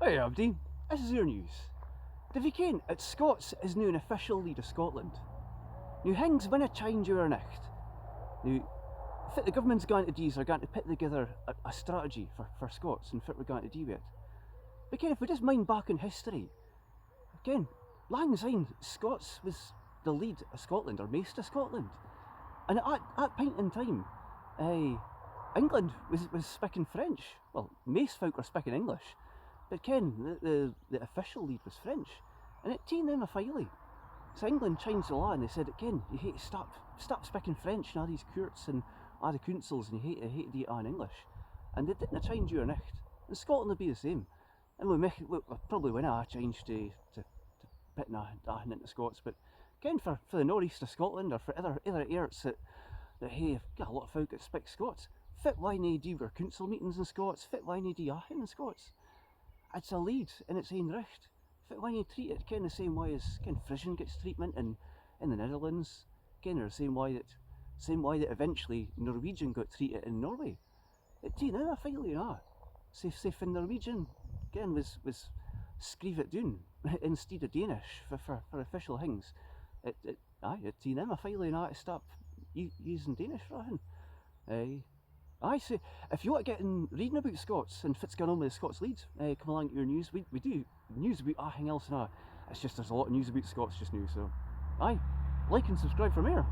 Hey Abdi, this is your news. Did you ken that Scots is now an official lead of Scotland? Now things winna change overnight. Now, fit the government's going to do are going to put together a strategy for Scots and fit we're going to do with it. But ken, if we just mind back in history, ken, lang syne Scots was the lead of Scotland, or maist of Scotland. And at that point in time, England was speaking French. Well, maist folk were speaking English. But ken, the official lead was French. And it taen them a filey. So England changed the law and they said, ken, you hate to stop speaking French in all these courts and all the councils, and you hate to do it all in English. And they didn't change overnight. And Scotland will be the same. And we'll probably win a change to put nothing into Scots, but ken, for the northeast of Scotland, or for other areas that hey, got a lot of folk that speak Scots, fit why nae do our council meetings in Scots, fit why nae do athing in Scots. It's a lead in its own right. Fit why nae treat it ken the same way as ken Frisian gets treatment in the Netherlands, ken, or the same way that eventually Norwegian got treated in Norway. It taen in a failure na. Say fin Norwegian ken was screeve it down instead of Danish for official things. It taen in a failure na to stop using Danish for anything. I say, if you want to get in reading about Scots and what's going on with the Scots lead, come along to your news. We do news about anything else now. It's just there's a lot of news about Scots just now, so like and subscribe from here.